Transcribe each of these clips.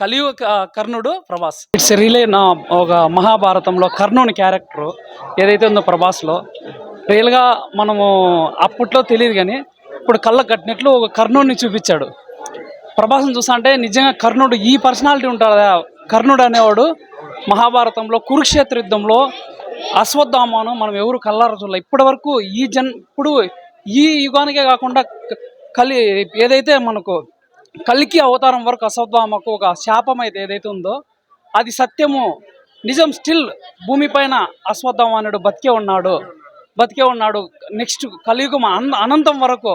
కలియుగ కర్ణుడు Prabhas. It's really నా ఒక మహాభారతంలో కర్ణుని క్యారెక్టర్ ఏదైతే ఉందో ప్రభాస్లో రియల్గా మనము అప్పట్లో తెలియదు కానీ ఇప్పుడు కళ్ళకు కట్టినట్లు ఒక కర్ణుడిని చూపించాడు. ప్రభాస్ని చూస్తా అంటే నిజంగా కర్ణుడు ఈ పర్సనాలిటీ ఉంటాడా? కర్ణుడు అనేవాడు మహాభారతంలో కురుక్షేత్ర యుద్ధంలో అశ్వత్థామను మనం ఎవరు కల్లార చూడాలి ఇప్పటి వరకు ఇప్పుడు ఈ యుగానికే కాకుండా కలి ఏదైతే మనకు కల్కి అవతారం వరకు అశ్వత్థామకు ఒక శాపం అయితే ఏదైతే ఉందో అది సత్యము నిజం. స్టిల్ భూమిపైన అశ్వత్థామనుడు బతికే ఉన్నాడు. నెక్స్ట్ కలియుగం అనంతం వరకు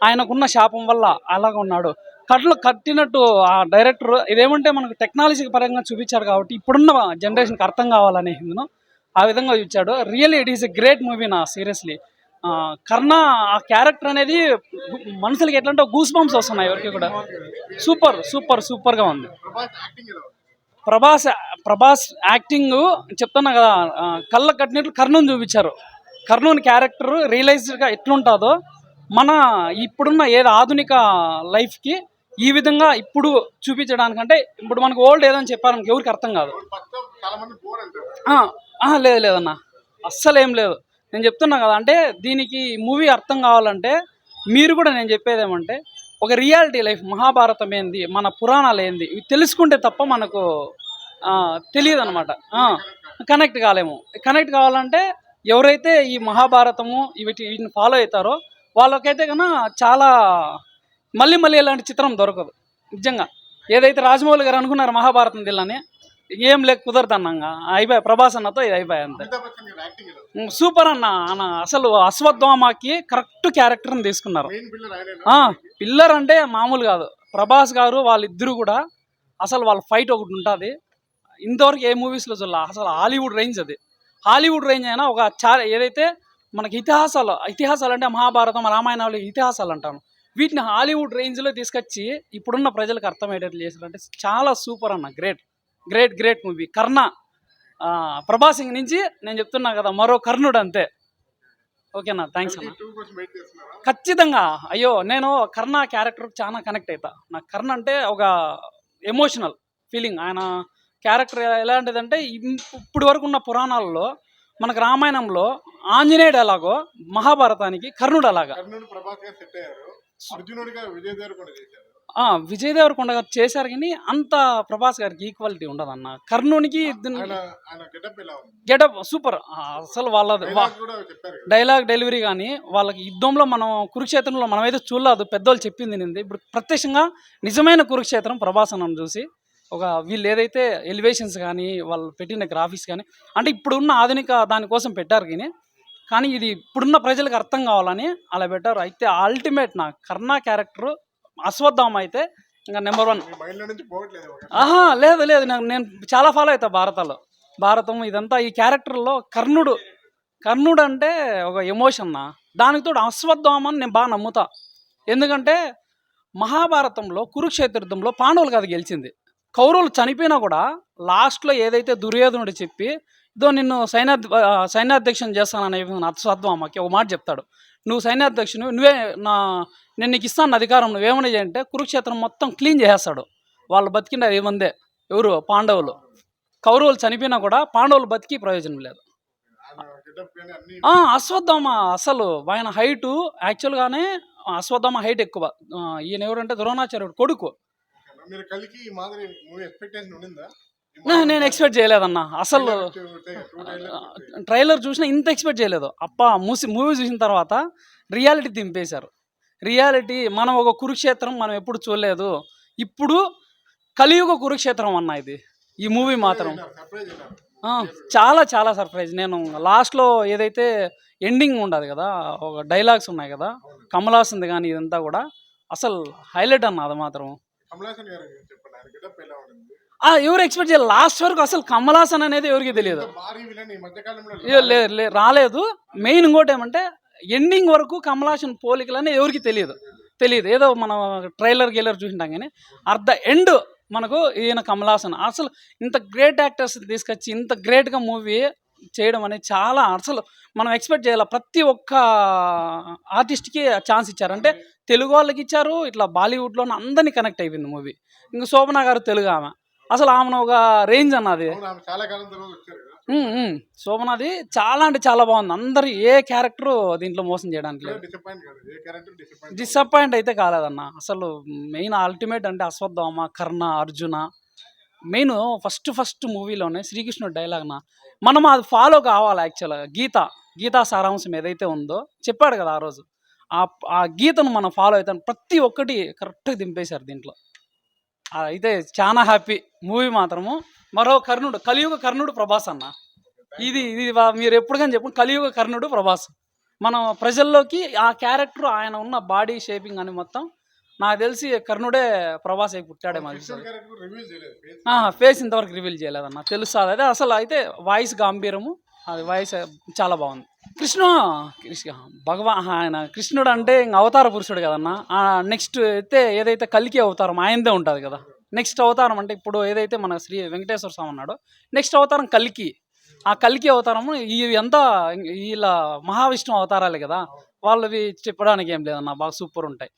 ఆయనకున్న శాపం వల్ల అలాగ ఉన్నాడు. కళ్ళు కట్టినట్టు ఆ డైరెక్టర్ ఇదేమంటే మనకు టెక్నాలజీ పరంగా చూపించాడు కాబట్టి ఇప్పుడున్న జనరేషన్కి అర్థం కావాలనే హిందును ఆ విధంగా చూపించాడు. Really it is a great movie నా సీరియస్లీ. కర్ణ ఆ క్యారెక్టర్ అనేది మనుషులకి ఎట్లంటే గూస్ బంప్స్ వస్తున్నాయి ఎవరికి కూడా. సూపర్గా ఉంది. ప్రభాస్ యాక్టింగ్ చెప్తున్నా కదా, కళ్ళ కట్టినట్లు కర్ణుని చూపించారు. కర్ణుని క్యారెక్టర్ రియలైజ్డ్గా ఎట్లుంటుందో మన ఇప్పుడున్న ఏదో ఆధునిక లైఫ్కి ఈ విధంగా ఇప్పుడు చూపించడానికంటే ఇప్పుడు మనకు ఓల్డ్ ఏదని చెప్పారనుకో ఎవరికి అర్థం కాదు. లేదన్న, అస్సలు ఏం లేదు. నేను చెప్తున్నా కదా, అంటే దీనికి మూవీ అర్థం కావాలంటే మీరు కూడా నేను చెప్పేది ఏమంటే ఒక రియాలిటీ లైఫ్ మహాభారతం ఏంది, మన పురాణాలు ఏంది ఇవి తెలుసుకుంటే తప్ప మనకు తెలియదు అనమాట. కనెక్ట్ కాలేము. కనెక్ట్ కావాలంటే ఎవరైతే ఈ మహాభారతము వీటిని ఫాలో అవుతారో వాళ్ళకైతే కన్నా చాలా మళ్ళీ ఇలాంటి చిత్రం దొరకదు నిజంగా. ఏదైతే రాజమౌళి గారు అనుకున్నారు మహాభారతం దిల్లని ఏం లేక కుదరదు అన్నాగా అయిపోయి ప్రభాస్ అన్నతో ఇది అయిపోయాయి అంతే. సూపర్ అన్న అసలు అశ్వత్థామకి కరెక్ట్ క్యారెక్టర్ని తీసుకున్నారు. పిల్లర్ అంటే మామూలు కాదు. ప్రభాస్ గారు వాళ్ళిద్దరూ కూడా అసలు వాళ్ళ ఫైట్ ఒకటి ఉంటుంది ఇంతవరకు ఏ మూవీస్లో చూడాలి. అసలు హాలీవుడ్ రేంజ్ అది. హాలీవుడ్ రేంజ్ అయినా ఒక ఏదైతే మనకి ఇతిహాసాలు అంటే మహాభారతం రామాయణాలు ఇతిహాసాలు అంటాను, వీటిని హాలీవుడ్ రేంజ్లో తీసుకొచ్చి ఇప్పుడున్న ప్రజలకు అర్థమయ్యేటట్లు చేశారంటే చాలా సూపర్ అన్న. గ్రేట్ మూవీ కర్ణ. ప్రభాస్ ఇంగ్ నుంచి నేను చెప్తున్నా కదా మరో కర్ణుడు అంతే. ఓకేనా, థ్యాంక్స్ అన్న. ఖచ్చితంగా. అయ్యో, నేను కర్ణ క్యారెక్టర్ చాలా కనెక్ట్ అవుతా. నాకు కర్ణ అంటే ఒక ఎమోషనల్ ఫీలింగ్. ఆయన క్యారెక్టర్ ఎలాంటిదంటే ఇప్పుడు వరకు ఉన్న పురాణాలలో మనకు రామాయణంలో ఆంజనేయుడు ఎలాగో మహాభారతానికి కర్ణుడు అలాగా. విజయ్ దేవరకొండ గారు చేశారు కానీ అంత ప్రభాస్ గారికి ఈక్వాలిటీ ఉండదు అన్న. కర్ణునికి గెటప్ సూపర్. అసలు వాళ్ళది డైలాగ్ డెలివరీ కానీ వాళ్ళకి యుద్ధంలో మనం కురుక్షేత్రంలో మనమైతే చూడలేదు, పెద్దోళ్ళు చెప్పింది నింది. ఇప్పుడు ప్రత్యక్షంగా నిజమైన కురుక్షేత్రం ప్రభాస్ అన్నను చూసి ఒక వీళ్ళు ఏదైతే ఎలివేషన్స్ కానీ వాళ్ళు పెట్టిన గ్రాఫిక్స్ కానీ అంటే ఇప్పుడున్న ఆధునిక దానికోసం పెట్టారు కానీ ఇది ఇప్పుడున్న ప్రజలకు అర్థం కావాలని అలా పెట్టారు. అయితే అల్టిమేట్ నా కర్ణ క్యారెక్టర్ అశ్వత్థామ అయితే ఇంకా నెంబర్ 1. లేదు నేను చాలా ఫాలో అవుతా భారతం ఇదంతా. ఈ క్యారెక్టర్లో కర్ణుడు అంటే ఒక ఎమోషన్ నా. దానికి తోడు అశ్వత్థామని నేను బాగా నమ్ముతా. ఎందుకంటే మహాభారతంలో కురుక్షేత్ర యుద్ధంలో పాండవులు కాదు గెలిచింది, కౌరవులు చనిపోయినా కూడా లాస్ట్లో ఏదైతే దుర్యోధనుడు చెప్పి ఇదో నిన్ను సైన్యాధ్యక్షుని చేస్తానని అశ్వత్థామకి ఒక మాట చెప్తాడు, నువ్వు సైన్యాధ్యక్షుని నేను నీకు ఇస్తాను అధికారం, నువ్వేమని చేయంటే కురుక్షేత్రం మొత్తం క్లీన్ చేసేస్తాడు. వాళ్ళు బతికిండే ఏమందే ఎవరు పాండవులు. కౌరవులు చనిపోయినా కూడా పాండవులు బతికి ప్రయోజనం లేదు. అశ్వత్థామ అసలు ఆయన హైటు యాక్చువల్గానే అశ్వత్థామ హైట్ ఎక్కువ. ఈయన ఎవరంటే ద్రోణాచార్యుడు కొడుకు. నేను ఎక్స్పెక్ట్ చేయలేదన్న. అసలు ట్రైలర్ చూసినా ఇంత ఎక్స్పెక్ట్ చేయలేదు. మూవీ చూసిన తర్వాత రియాలిటీ దింపేశారు. రియాలిటీ మనం ఒక కురుక్షేత్రం మనం ఎప్పుడు చూడలేదు. ఇప్పుడు కలియుగ కురుక్షేత్రం అన్న ఇది. ఈ మూవీ మాత్రం చాలా సర్ప్రైజ్. నేను లాస్ట్లో ఏదైతే ఎండింగ్ ఉండదు కదా, ఒక డైలాగ్స్ ఉన్నాయి కదా కమల్ హాసన్ కానీ ఇదంతా కూడా అసలు హైలైట్ అన్న. అది మాత్రం ఎవరు ఎక్స్పెక్ట్ చేయాలి లాస్ట్ వరకు. అసలు కమల్ హాసన్ అనేది ఎవరికి తెలియదు, రాలేదు. మెయిన్ ఇంకోటి ఏమంటే ఎండింగ్ వరకు కమల్ హాసన్ పోలికలు అనేది ఎవరికి తెలియదు. ఏదో మనం ట్రైలర్ చూసింటాం కానీ అట్ ద ఎండ్ మనకు ఈయన కమల్ హాసన్. అసలు ఇంత గ్రేట్ యాక్టర్స్ తీసుకొచ్చి ఇంత గ్రేట్గా మూవీ చేయడం అనేది చాలా అసలు మనం ఎక్స్పెక్ట్ చేయాలి. ప్రతి ఒక్క ఆర్టిస్ట్‌కి ఛాన్స్ ఇచ్చారు. అంటే తెలుగు వాళ్ళకి ఇచ్చారు. ఇట్లా బాలీవుడ్‌లోనే అందరిని కనెక్ట్ అయిపోయింది మూవీ. ఇంక శోభన గారు తెలుగు ఆమె. అసలు ఆమెను ఒక రేంజ్ అన్నది. అవును. ఆమె చాలా కాలం తర్వాత వచ్చారు కదా! శోభనది చాలా అంటే చాలా బాగుంది. అందరు ఏ క్యారెక్టరు దీంట్లో మోసం చేయడానికి లేదు. డిసప్పాయింట్ కాదు. ఏ క్యారెక్టర్ డిసప్పాయింట్ డిసప్పాయింట్ అయితే కాలేదన్న. అసలు మెయిన్ అల్టిమేట్ అంటే అశ్వత్థామ, కర్ణ, అర్జున మెయిన్ ఫస్ట్ మూవీలోనే శ్రీకృష్ణుడి డైలాగ్‌న మనం అది ఫాలో కావాలి యాక్చువల్‌గా. గీతా సారాంశం ఏదైతే ఉందో చెప్పాడు కదా ఆ రోజు. ఆ గీతను మనం ఫాలో అయితాం. ప్రతి ఒక్కటి కరెక్ట్‌గా దింపేశారు దీంట్లో. అయితే చానా హ్యాపీ మూవీ మాత్రము. మరో కర్ణుడు, కలియుగ కర్ణుడు ప్రభాస్ అన్న. ఇది మీరు ఎప్పుడు గాని చెప్పండి, కలియుగ కర్ణుడు ప్రభాస్. మనం ప్రజల్లోకి ఆ క్యారెక్టర్, ఆయన ఉన్న బాడీ షేపింగ్ అని మొత్తం నాకు తెలిసి కర్ణుడే ప్రభాస్ అయి పుట్టాడేమో కృష్ణుడి అనిపిస్తది. క్యారెక్టర్ రివీల్ చేయలేదు. ఫేస్ ఫేస్ ఇంతవరకు రివీల్ చేయలేదన్న. తెలుస్తది. అదే అసలు అయితే వాయిస్ గాంభీర్యము, అది వాయిస్ చాలా బాగుంది. కృష్ణ ఆయన కృష్ణుడు అంటే ఇంక అవతార పురుషుడు కదన్న. నెక్స్ట్ అయితే ఏదైతే కల్కి అవతారం ఆయనదే ఉంటుంది కదా. నెక్స్ట్ అవతారం అంటే ఇప్పుడు ఏదైతే మన శ్రీ వెంకటేశ్వర స్వామి ఉన్నాడో, నెక్స్ట్ అవతారం కల్కి. ఆ కల్కి అవతారము ఇవి అంతా వీళ్ళ మహావిష్ణువు అవతారాలే కదా. వాళ్ళవి చెప్పడానికి ఏం లేదన్న, బాగా సూపర్ ఉంటాయి.